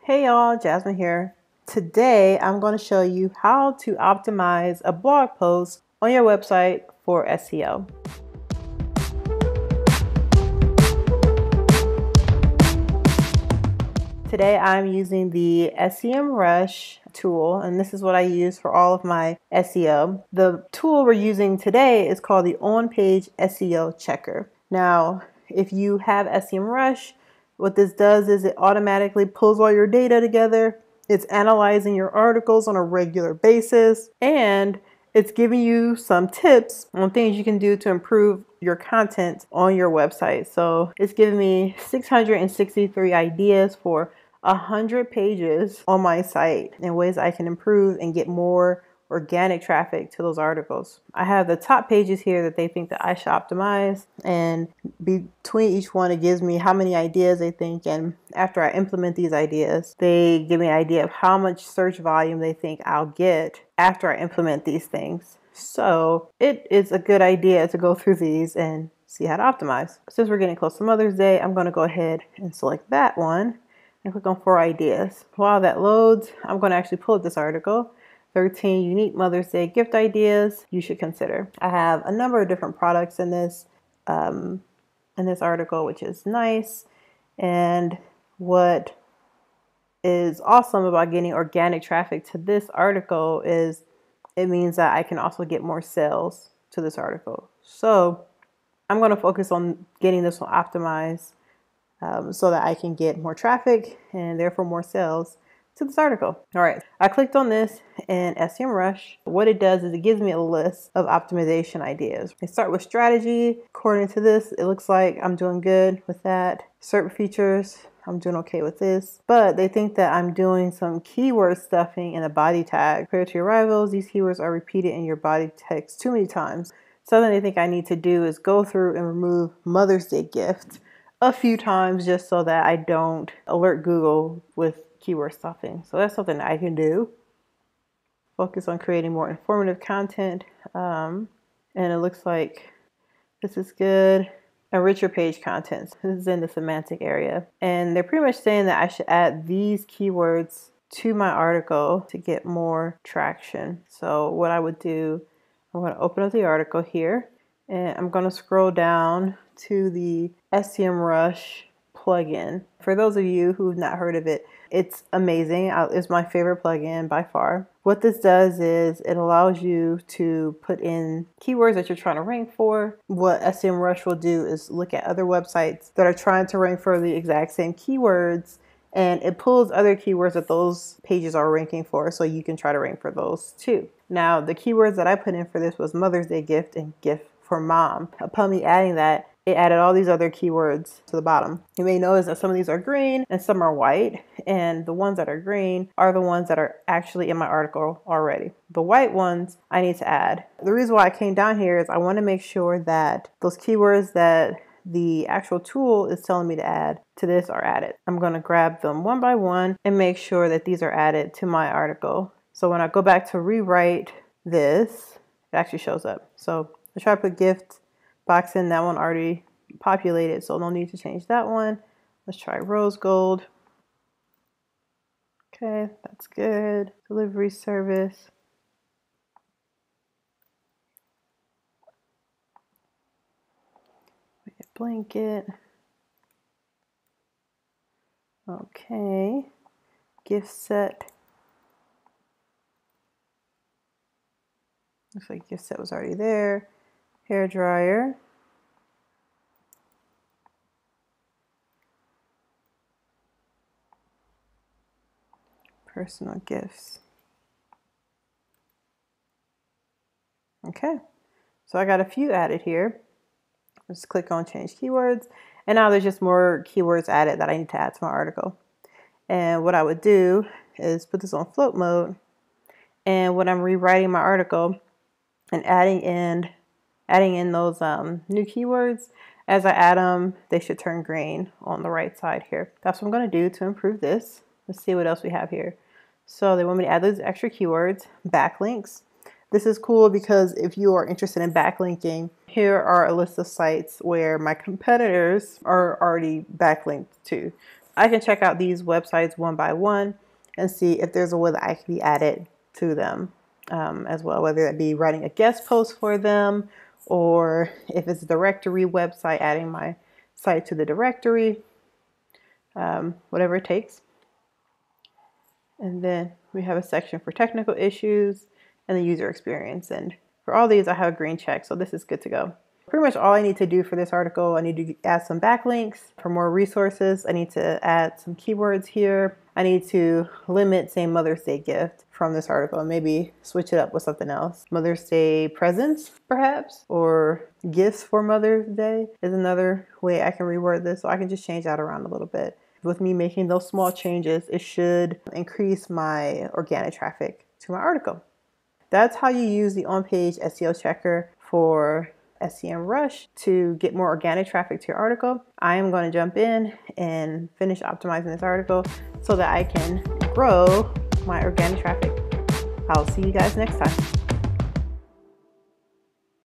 Hey y'all, Jasmine here. Today I'm going to show you how to optimize a blog post on your website for SEO. Today I'm using the SEMRush tool, and this is what I use for all of my SEO. The tool we're using today is called the On-Page SEO Checker. Now, if you have SEMRush, what this does is it automatically pulls all your data together. It's analyzing your articles on a regular basis, and it's giving you some tips on things you can do to improve your content on your website. So it's giving me 663 ideas for 100 pages on my site and ways I can improve and get more organic traffic to those articles. I have the top pages here that they think that I should optimize, and between each one it gives me how many ideas they think, and after I implement these ideas they give me an idea of how much search volume they think I'll get after I implement these things. So it is a good idea to go through these and see how to optimize. Since we're getting close to Mother's Day, I'm going to go ahead and select that one and click on 4 ideas. While that loads, I'm going to actually pull up this article. 13 unique Mother's Day gift ideas you should consider. I have a number of different products in this article, which is nice. And what is awesome about getting organic traffic to this article is it means that I can also get more sales to this article. So I'm going to focus on getting this one optimized so that I can get more traffic and therefore more sales to this article. All right, I clicked on this in SEMrush. What it does is it gives me a list of optimization ideas. I start with strategy. According to this, it looks like I'm doing good with that. SERP features, I'm doing okay with this, but they think that I'm doing some keyword stuffing in a body tag. Compared to your rivals, these keywords are repeated in your body text too many times. Something they think I need to do is go through and remove Mother's Day gift a few times just so that I don't alert Google with keyword stuffing. So that's something I can do. Focus on creating more informative content. And it looks like this is good. Enrich your page contents. This is in the semantic area. And they're pretty much saying that I should add these keywords to my article to get more traction. So what I would do, I'm going to open up the article here and I'm going to scroll down to the SEMrush plugin. For those of you who've not heard of it, it's amazing. It's my favorite plugin by far. What this does is it allows you to put in keywords that you're trying to rank for. What SEMrush will do is look at other websites that are trying to rank for the exact same keywords, and it pulls other keywords that those pages are ranking for, so you can try to rank for those too. Now, the keywords that I put in for this was Mother's Day gift and gift for mom. Upon me adding that, it added all these other keywords to the bottom. You may notice that some of these are green and some are white, and the ones that are green are the ones that are actually in my article already. The white ones I need to add. The reason why I came down here is I want to make sure that those keywords that the actual tool is telling me to add to this are added. I'm going to grab them one by one and make sure that these are added to my article. So when I go back to rewrite this, it actually shows up. So I try to put gift box in. That one already populated, so no need to change that one. Let's try rose gold. Okay, that's good. Delivery service. Blanket. Okay. Gift set. Looks like gift set was already there. Hairdryer. Personal gifts. Okay, so I got a few added here. Just click on change keywords, and now there's just more keywords added that I need to add to my article. And what I would do is put this on float mode, and when I'm rewriting my article and adding in those new keywords, as I add them, they should turn green on the right side here. That's what I'm going to do to improve this. Let's see what else we have here. So they want me to add those extra keywords. Backlinks. This is cool because if you are interested in backlinking, here are a list of sites where my competitors are already backlinked to. I can check out these websites one by one and see if there's a way that I can be added to them as well, whether that be writing a guest post for them, or if it's a directory website, adding my site to the directory, whatever it takes. And then we have a section for technical issues and the user experience. And for all these, I have a green check, so this is good to go. Pretty much all I need to do for this article, I need to add some backlinks for more resources. I need to add some keywords here. I need to limit, say, Mother's Day gift from this article and maybe switch it up with something else. Mother's Day presents, perhaps, or gifts for Mother's Day is another way I can reword this. So I can just change that around a little bit. With me making those small changes, it should increase my organic traffic to my article. That's how you use the on-page SEO checker for SEMrush to get more organic traffic to your article. I am going to jump in and finish optimizing this article so that I can grow my organic traffic. I'll see you guys next time.